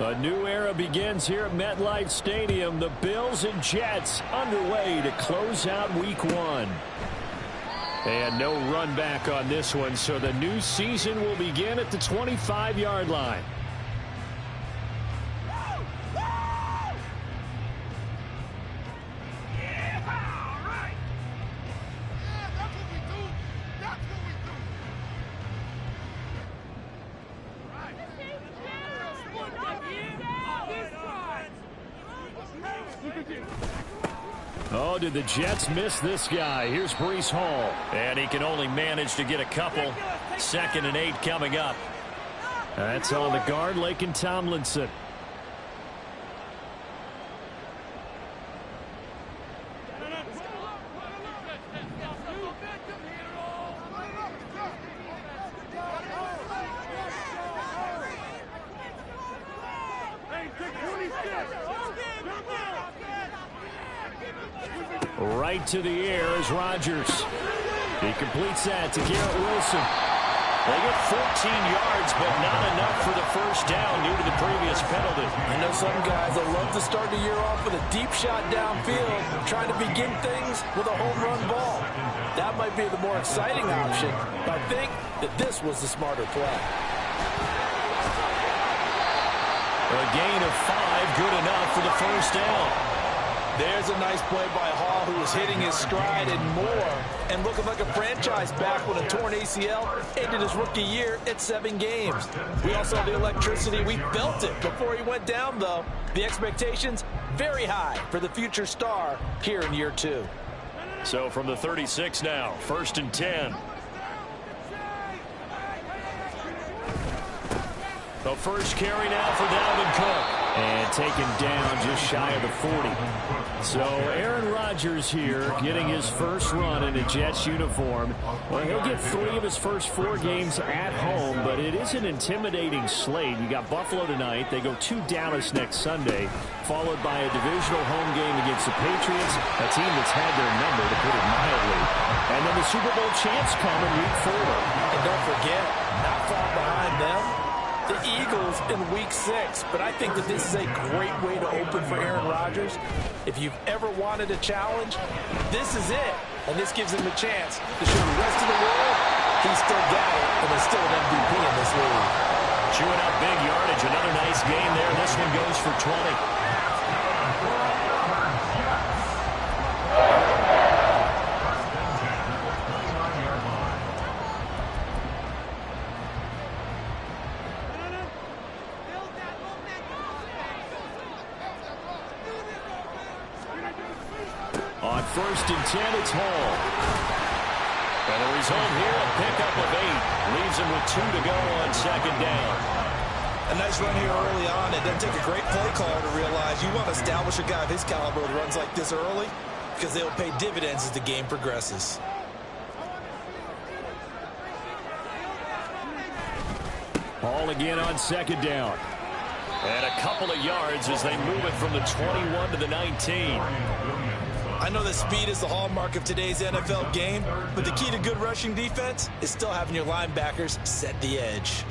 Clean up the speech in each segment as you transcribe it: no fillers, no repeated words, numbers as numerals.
A new era begins here at MetLife Stadium. The Bills and Jets underway to close out Week 1. And no run back on this one, so the new season will begin at the 25-yard line. Oh, did the Jets miss this guy? Here's Breece Hall. And he can only manage to get a couple. 2nd and 8 coming up. That's on the guard, Laken Tomlinson. Right to the air is Rodgers. He completes that to Garrett Wilson. They get 14 yards, but not enough for the first down due to the previous penalty. I know some guys that love to start the year off with a deep shot downfield, trying to begin things with a home run ball. That might be the more exciting option, but I think that this was the smarter play. A gain of 5, good enough for the first down. There's a nice play by Hall, who was hitting his stride and more, and looking like a franchise back when a torn ACL ended his rookie year at 7 games. We all saw the electricity. We felt it before he went down, though. The expectations very high for the future star here in year 2. So from the 36 now, 1st and 10. The first carry now for Dalvin Cook. And taken down just shy of the 40. So Aaron Rodgers here getting his first run in a Jets uniform. Well, he'll get 3 of his first 4 games at home, but it is an intimidating slate. You got Buffalo tonight. They go to Dallas next Sunday, followed by a divisional home game against the Patriots, a team that's had their number, to put it mildly. And then the Super Bowl champs come in Week 4. And don't forget, not far behind them, the Eagles in Week 6. But I think that this is a great way to open for Aaron Rodgers. If you've ever wanted a challenge, this is it. And this gives him a chance to show the rest of the world he's still got it and is still an MVP in this league. Chewing up big yardage. Another nice gain there. This one goes for 20. On 1st and 10, it's Hall. And the result here, a pickup of 8. Leaves him with 2 to go on 2nd down. A nice run here early on. It doesn't take a great play caller to realize you want to establish a guy of his caliber that runs like this early, because they'll pay dividends as the game progresses. Hall again on 2nd down. And a couple of yards as they move it from the 21 to the 19. I know that speed is the hallmark of today's NFL game, but the key to good rushing defense is still having your linebackers set the edge.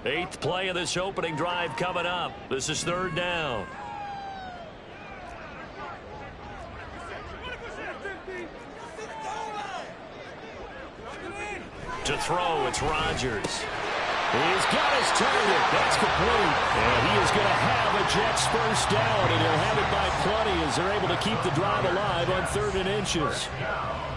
Eighth play of this opening drive coming up. This is 3rd down. To throw, it's Rodgers. He's got his target. That's complete. And he is going to have a Jets first down, and he'll have it by plenty as they're able to keep the drive alive on 3rd and inches.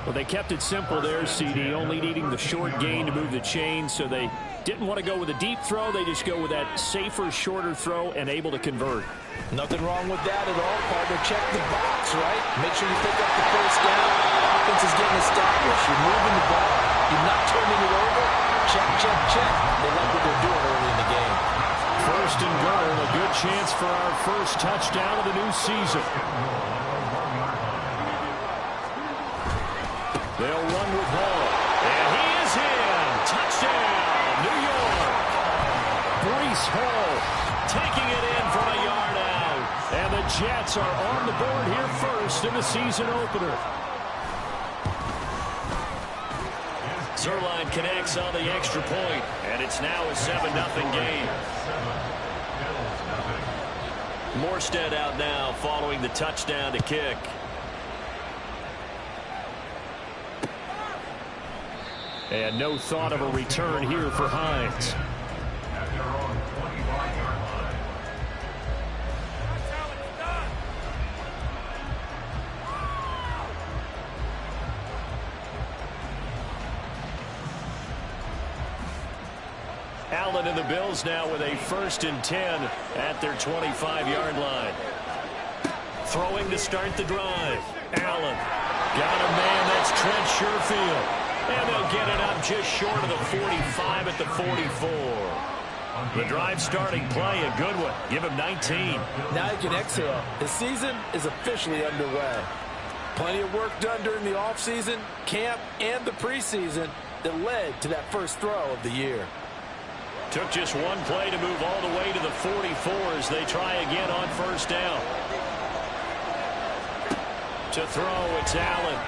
Well, they kept it simple there, CD, only needing the short gain to move the chain, so they didn't want to go with a deep throw. They just go with that safer, shorter throw and able to convert. Nothing wrong with that at all, partner. Check the box, right? Make sure you pick up the first down. Offense is getting established. You're moving the ball. You're not turning it over. Check, check, check. They like what they're doing early in the game. 1st and goal. A good chance for our first touchdown of the new season. They'll run with Hall. And he is in. Touchdown, New York. Breece Hall taking it in from a yard out. And the Jets are on the board here first in the season opener. Zuerlein connects on the extra point, and it's now a 7-0 game. Morstead out now following the touchdown to kick. And no thought of a return here for Hines. Allen and the Bills now with a 1st and 10 at their 25-yard line. Throwing to start the drive. Allen got a man, that's Trent Sherfield. And they'll get it up just short of the 45 at the 44. The drive starting play, a good one. Give him 19. Now you can exhale. The season is officially underway. Plenty of work done during the offseason, camp, and the preseason that led to that first throw of the year. Took just one play to move all the way to the 44 as they try again on 1st down. To throw, it's Allen.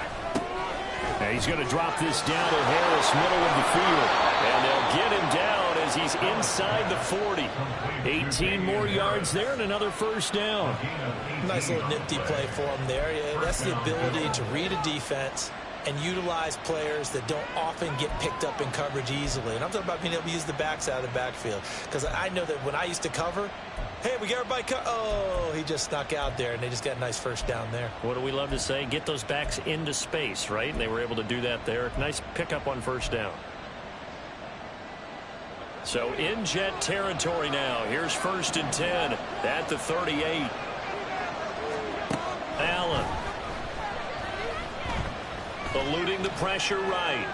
Now he's going to drop this down to Harris, middle of the field. And they'll get him down as he's inside the 40. 18 more yards there and another 1st down. Nice little nifty play for him there. Yeah, that's the ability to read a defense and utilize players that don't often get picked up in coverage easily. And I'm talking about being able to use the backs out of the backfield. Because I know that when I used to cover, hey, we got everybody oh, he just snuck out there, and they just got a nice 1st down there. What do we love to say? Get those backs into space, right? And they were able to do that there. Nice pickup on 1st down. So in Jet territory now. Here's 1st and 10 at the 38. Allen. Eluding the pressure right.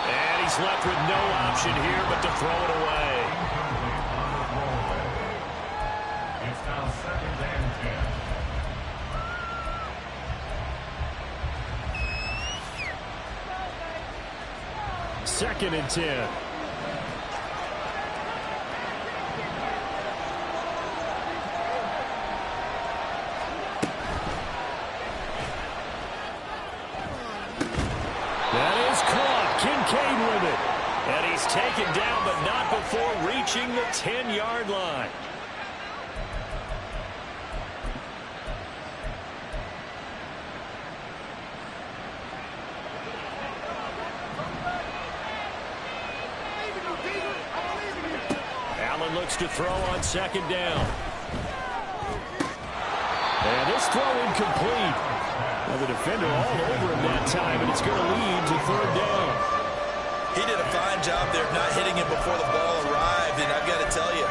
And he's left with no option here but to throw it away. It's now 2nd and 10. 2nd and 10. Kincaid with it. And he's taken down, but not before reaching the 10-yard line. Allen looks to throw on 2nd down. And this throw incomplete. Well, the defender all over him that time, and it's going to lead to 3rd down. He did a fine job there of not hitting him before the ball arrived, and I've got to tell you,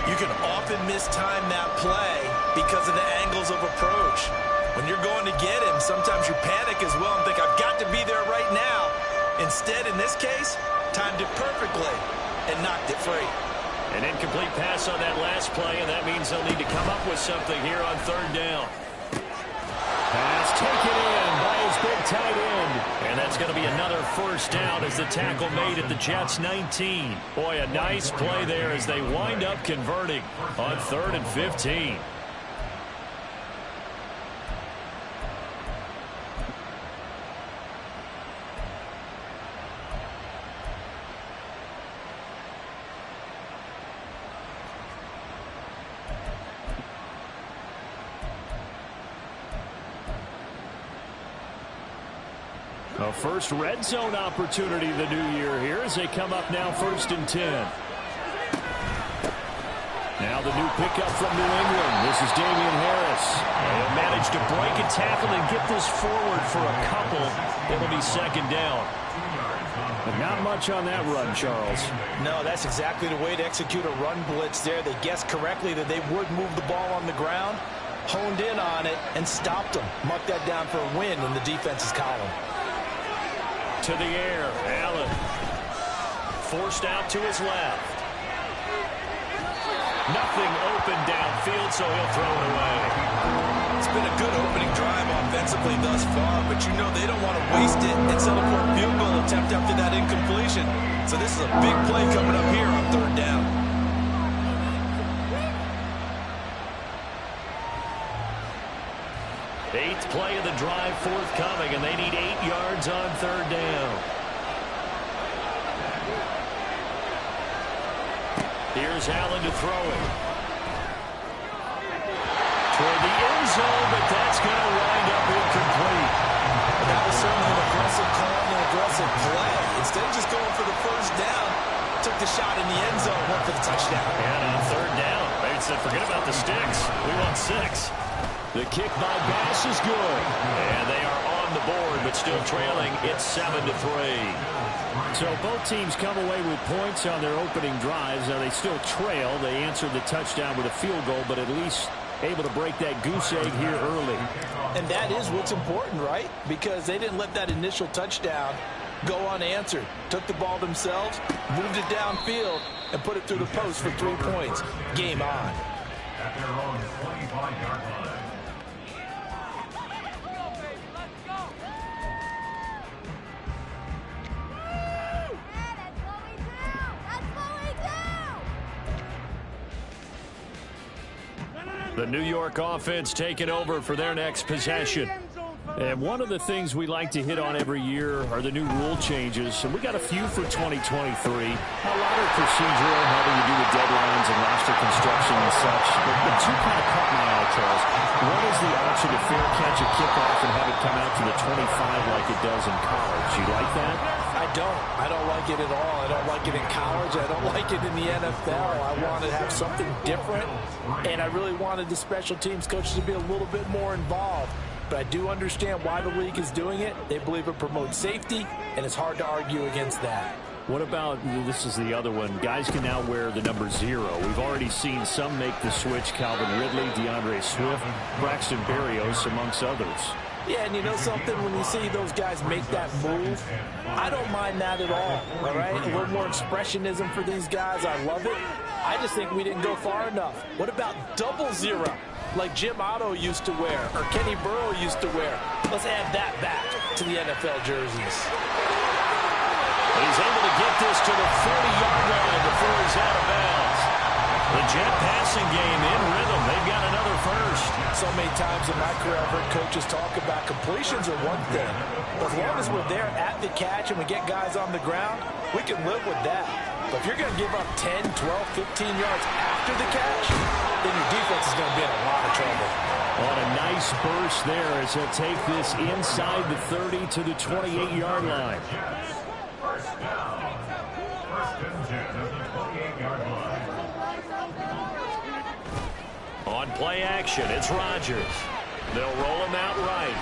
you can often mistime that play because of the angles of approach. When you're going to get him, sometimes you panic as well and think, I've got to be there right now. Instead, in this case, timed it perfectly and knocked it free. An incomplete pass on that last play, and that means they'll need to come up with something here on 3rd down. Pass taken in by his big tight end. And that's going to be another 1st down as the tackle made at the Jets' 19. Boy, a nice play there as they wind up converting on 3rd and 15. A first red zone opportunity the new year here as they come up now 1st and 10. Now the new pickup from New England. This is Damian Harris. They'll manage to break a tackle and get this forward for a couple. It'll be 2nd down. But not much on that run, Charles. No, that's exactly the way to execute a run blitz there. They guessed correctly that they would move the ball on the ground, honed in on it, and stopped them. Marked that down for a win in the defense's column. To the air, Allen. Forced out to his left. Nothing open downfield, so he'll throw it away. It's been a good opening drive offensively thus far, but you know they don't want to waste it and settle for a field goal attempt after that incompletion. So this is a big play coming up here on 3rd down. Eighth play of the drive forthcoming, and they need 8 yards on 3rd down. Here's Allen to throw it. Toward the end zone, but that's going to wind up incomplete. That was certainly an aggressive call and an aggressive play. Instead of just going for the first down, took the shot in the end zone, went for the touchdown. And on third down, they said, forget about the sticks. We want 6. The kick by Bass is good. And they are on the board, but still trailing. It's 7-3. So both teams come away with points on their opening drives. Now they still trail. They answered the touchdown with a field goal, but at least able to break that goose egg here early. And that is what's important, right? Because they didn't let that initial touchdown go unanswered. Took the ball themselves, moved it downfield, and put it through the post for 3 points. Game on. At their own 25-yard line. The New York offense taking over for their next possession. And one of the things we like to hit on every year are the new rule changes. And we got a few for 2023. A lot are procedural, having to do with deadlines and roster construction and such. But the two kind of caught my eye, Charles. One is the option to fair catch a kickoff and have it come out to the 25 like it does in college. You like that? I don't like it at all. I don't like it in college. I don't like it in the NFL. I want to have something different, and I really wanted the special teams coaches to be a little bit more involved. But I do understand why the league is doing it. They believe it promotes safety, and it's hard to argue against that. What about, this is the other one, guys can now wear the number 0. We've already seen some make the switch, Calvin Ridley, DeAndre Swift, Braxton Berrios, amongst others. Yeah, and you know something? When you see those guys make that move, I don't mind that at all right? A little more expressionism for these guys. I love it. I just think we didn't go far enough. What about 00, like Jim Otto used to wear or Kenny Burrow used to wear? Let's add that back to the NFL jerseys. But he's able to get this to the 40-yard line before he's out of bounds. The Jet passing game in rhythm. They've got another first. So many times in my career, I've heard coaches talk about completions are one thing. But as long as we're there at the catch and we get guys on the ground, we can live with that. But if you're going to give up 10, 12, 15 yards after the catch, then your defense is going to be in a lot of trouble. On a nice burst there as he'll take this inside the 30 to the 28-yard line. First down. First and 10 at the 28-yard line. On play action, it's Rodgers. They'll roll him out right.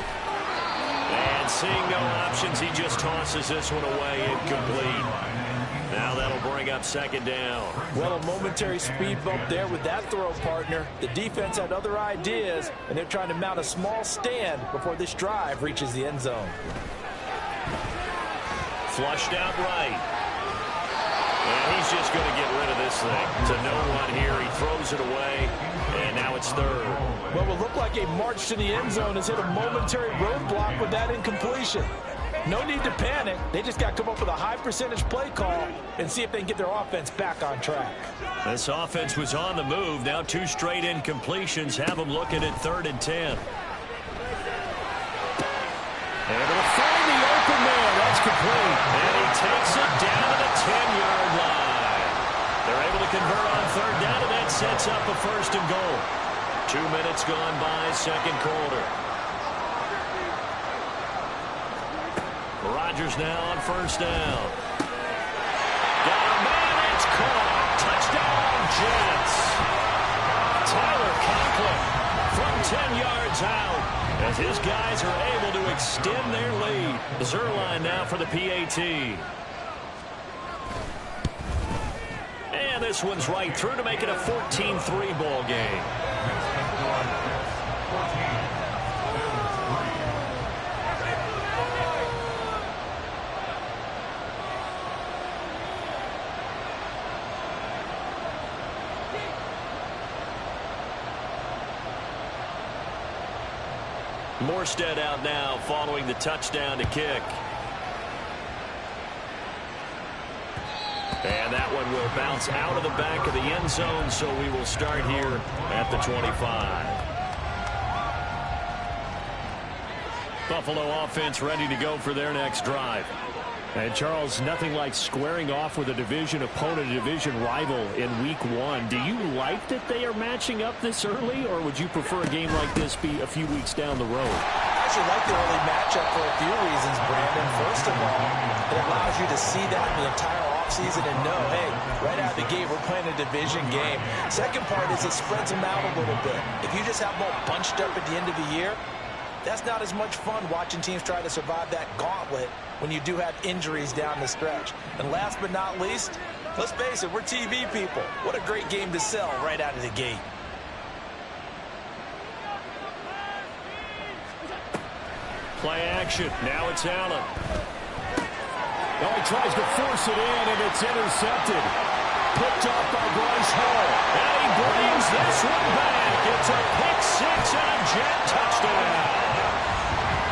And seeing no options, he just tosses this one away, incomplete. Now that'll bring up second down. Well, a momentary speed bump there with that throw, partner. The defense had other ideas, and they're trying to mount a small stand before this drive reaches the end zone. Flushed out right. And he's just going to get rid of this thing. To no one here. He throws it away, and now it's third. Well, it will look like a march to the end zone has hit a momentary roadblock with that incompletion. No need to panic. They just got to come up with a high percentage play call and see if they can get their offense back on track. This offense was on the move. Now 2 straight incompletions have them looking at 3rd and 10. Able to find the open man. That's complete. And he takes it down to the 10-yard line. They're able to convert on 3rd down, and that sets up a 1st and goal. 2 minutes gone by, second quarter. Rodgers now on 1st down. Got a man, it's caught. Touchdown, Jets. Tyler Conklin from 10 yards out as his guys are able to extend their lead. Zuerlein now for the PAT. And this one's right through to make it a 14-3 ball game. Morstead out now following the touchdown to kick. And that one will bounce out of the back of the end zone, so we will start here at the 25. Buffalo offense ready to go for their next drive. And Charles, nothing like squaring off with a division opponent, a division rival in week 1. Do you like that they are matching up this early, or would you prefer a game like this be a few weeks down the road? I actually like the early matchup for a few reasons, Brandon. First of all, it allows you to see that in the entire offseason and know, hey, right out of the gate, we're playing a division game. Second part is it spreads them out a little bit. If you just have them all bunched up at the end of the year, that's not as much fun watching teams try to survive that gauntlet when you do have injuries down the stretch. And last but not least, let's face it, we're TV people. What a great game to sell right out of the gate. Play action. Now it's Allen. Oh, he tries to force it in, and it's intercepted. Picked off by Bryce Hall. And he brings this one back. It's a pick 6 and a Jet touchdown.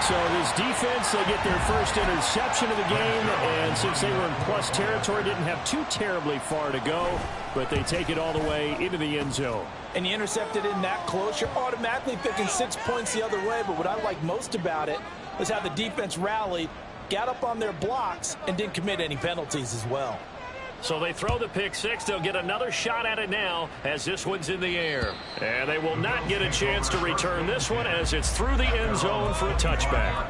So this defense, they get their first interception of the game, and since they were in plus territory, didn't have too terribly far to go, but they take it all the way into the end zone. And you intercepted in that close, you're automatically picking 6 points the other way, but what I like most about it was how the defense rallied, got up on their blocks, and didn't commit any penalties as well. So they throw the pick 6. They'll get another shot at it now as this one's in the air. And they will not get a chance to return this one as it's through the end zone for a touchback.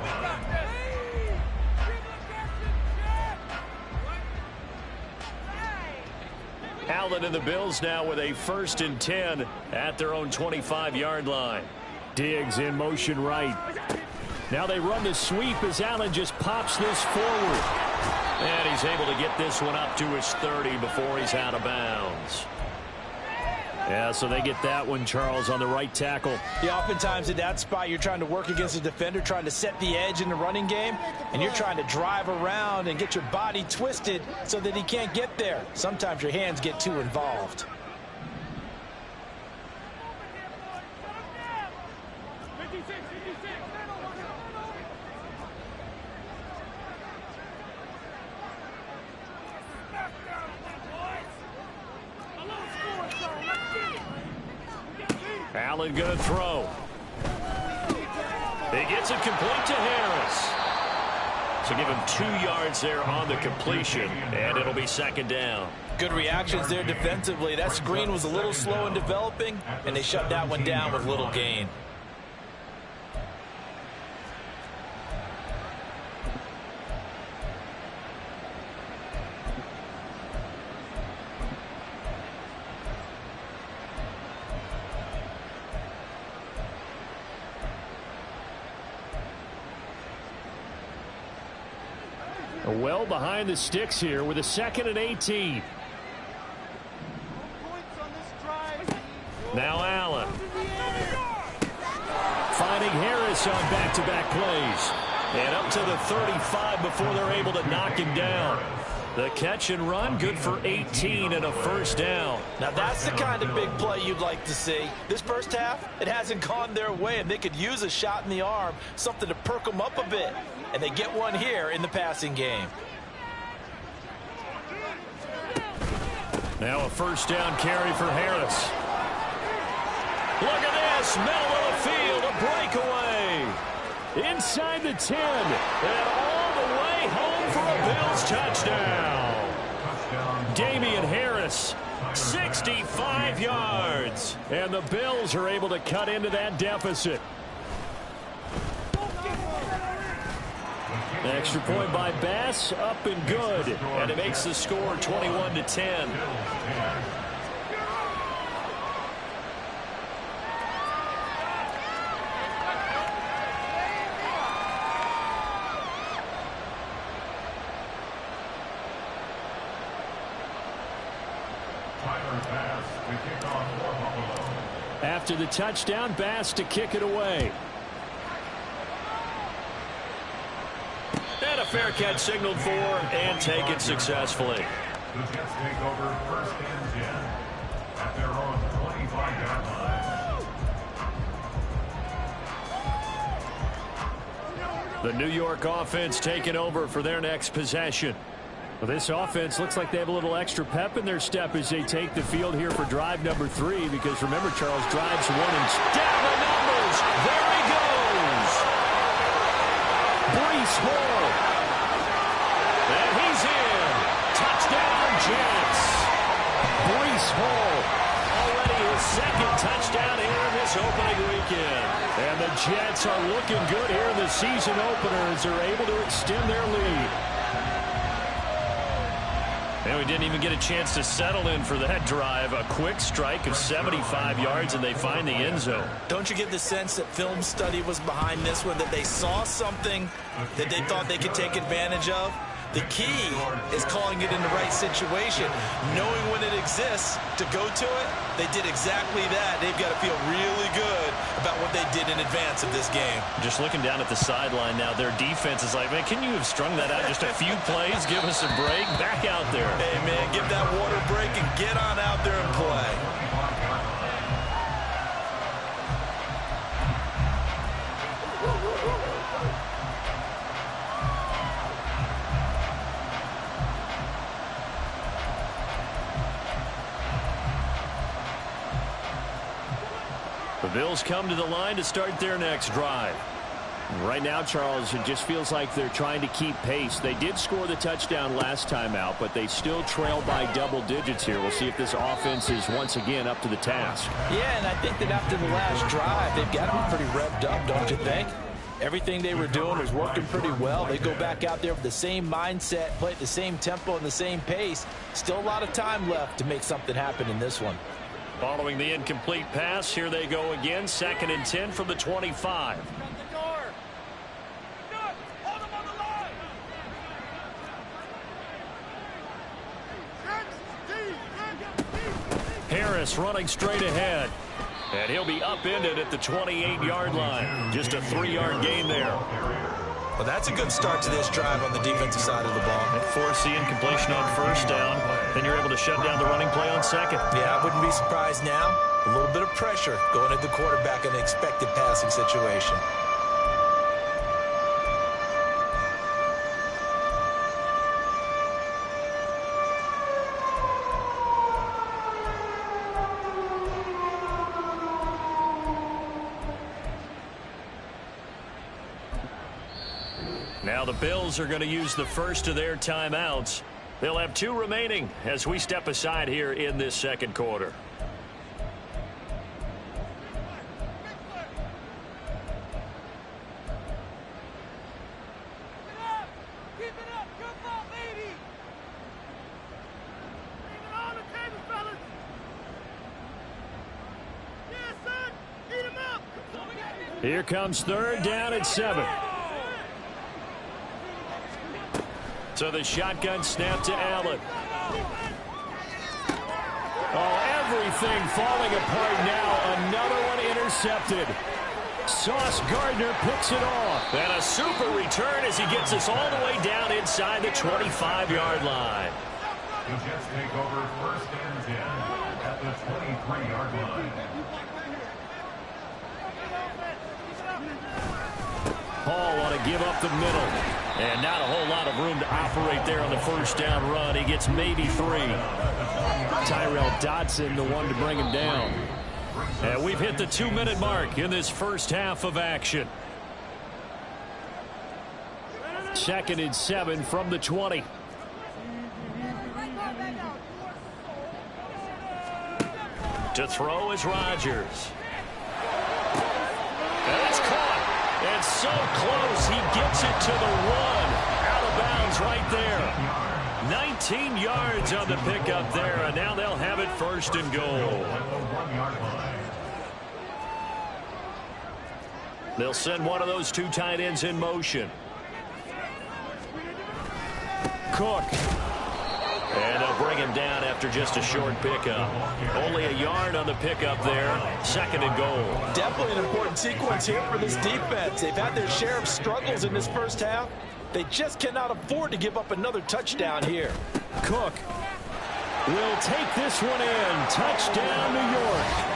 Allen and the Bills now with a 1st and 10 at their own 25-yard line. Diggs in motion right. Now they run the sweep as Allen just pops this forward. And he's able to get this one up to his 30 before he's out of bounds. Yeah, so they get that one, Charles, on the right tackle. Yeah, oftentimes in that spot, you're trying to work against a defender, trying to set the edge in the running game, and you're trying to drive around and get your body twisted so that he can't get there. Sometimes your hands get too involved. Allen going to throw. He gets it complete to Harris. So give him 2 yards there on the completion, and it'll be 2nd down. Good reactions there defensively. That screen was a little slow in developing, and they shut that one down with little gain. Well behind the sticks here with a 2nd and 18. Now Allen. Finding Harris on back-to-back plays. And up to the 35 before they're able to knock him down. The catch and run, good for 18 and a 1st down. Now that's the kind of big play you'd like to see. This first half, it hasn't gone their way, and they could use a shot in the arm, something to perk them up a bit. And they get one here in the passing game. Now a 1st down carry for Harris. Look at this, middle of the field, a breakaway. Inside the 10, and all the way home for a Bills touchdown. Damian Harris, 65 yards. And the Bills are able to cut into that deficit. Extra point by Bass, up and good. And it makes the score 21-10. After the touchdown, Bass to kick it away. And a fair catch signaled for and taken successfully. The Jets take over 1st and 10 at their own 25-yard line. The New York offense taking over for their next possession. Well, this offense looks like they have a little extra pep in their step as they take the field here for drive number 3, because remember, Charles, drives 1 and down the numbers. There he goes. Breece Hall. And this hole. Already his second touchdown here in this opening weekend. And the Jets are looking good here in the season opener as they're able to extend their lead. And we didn't even get a chance to settle in for that drive. A quick strike of 75 yards, and they find the end zone. Don't you get the sense that film study was behind this one, that they saw something that they thought they could take advantage of? The key is calling it in the right situation, knowing when it exists to go to it. They did exactly that. They've got to feel really good about what they did in advance of this game. Just looking down at the sideline now, their defense is like, man, can you have strung that out just a few plays? Give us a break. Back out there. Hey, man, give that water break and get on out there and play. The Bills come to the line to start their next drive. Right now, Charles, it just feels like they're trying to keep pace. They did score the touchdown last time out, but they still trail by double digits here. We'll see if this offense is once again up to the task. Yeah, and I think that after the last drive, they've got to be pretty revved up, don't you think? Everything they were doing was working pretty well. They go back out there with the same mindset, play at the same tempo and the same pace. Still a lot of time left to make something happen in this one. Following the incomplete pass, here they go again. 2nd and 10 from the 25. Harris running straight ahead. And he'll be upended at the 28-yard line. Just a 3-yard gain there. Well, that's a good start to this drive on the defensive side of the ball. And force the incompletion on 1st down. Then you're able to shut down the running play on 2nd. Yeah, I wouldn't be surprised now. A little bit of pressure going at the quarterback in an expected passing situation. Now the Bills are going to use the first of their timeouts. They'll have 2 remaining as we step aside here in this 2nd quarter. Here comes 3rd down at 7. So the shotgun snap to Allen. Oh, everything falling apart now. Another one intercepted. Sauce Gardner picks it off. And a super return as he gets us all the way down inside the 25-yard line. The Jets take over 1st and 10 at the 23-yard line. Hall want to give up the middle. And not a whole lot of room to operate there on the 1st down run. He gets maybe 3. Tyrell Dodson, the one to bring him down. And we've hit the 2-minute mark in this first half of action. 2nd and 7 from the 20. To throw is Rodgers. And it's caught. And so close, he gets it to the 1. Out of bounds right there. 19 yards on the pickup there, and now they'll have it 1st and goal. They'll send one of those 2 tight ends in motion. Cook. And they'll bring him down after just a short pickup. Only a yard on the pickup there. 2nd and goal. Definitely an important sequence here for this defense. They've had their share of struggles in this first half. They just cannot afford to give up another touchdown here. Cook will take this one in. Touchdown, New York.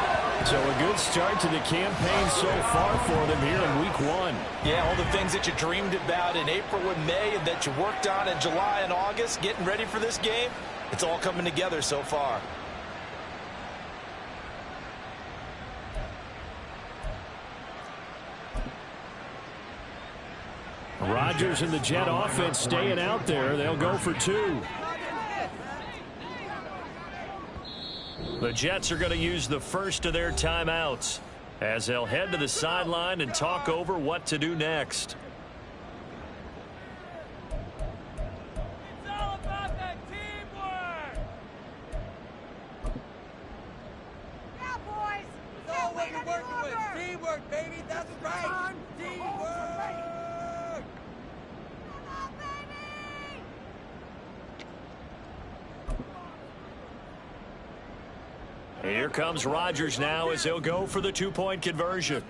So a good start to the campaign so far for them here in week 1. Yeah, all the things that you dreamed about in April and May and that you worked on in July and August, getting ready for this game, it's all coming together so far. Rodgers and the Jet offense staying out there. They'll go for 2. The Jets are going to use the first of their timeouts as they'll head to the sideline and talk over what to do next. It's all about that teamwork. Yeah, boys. It's all what you're working with. Teamwork, baby. That's right. Teamwork. Come on, baby. Here comes Rodgers now as he'll go for the two-point conversion.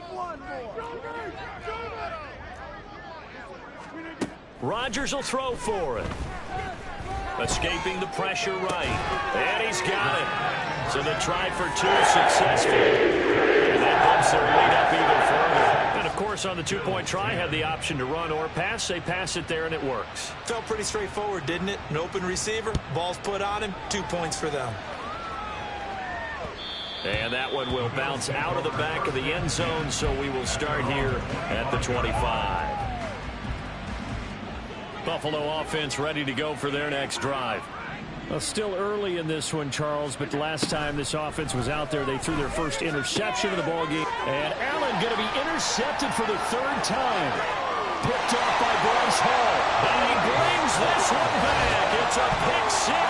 Rodgers will throw for it. Escaping the pressure right. And he's got it. So the try for two is successful. And that bumps their lead up even further. And, of course, on the two-point try, had the option to run or pass. They pass it there, and it works. Felt pretty straightforward, didn't it? An open receiver, ball's put on him, 2 points for them. And that one will bounce out of the back of the end zone, so we will start here at the 25. Buffalo offense ready to go for their next drive. Well, still early in this one, Charles, but the last time this offense was out there, they threw their first interception of the ballgame. And Allen going to be intercepted for the third time. Picked off by Bryce Hall. And he brings this one back. It's a pick six.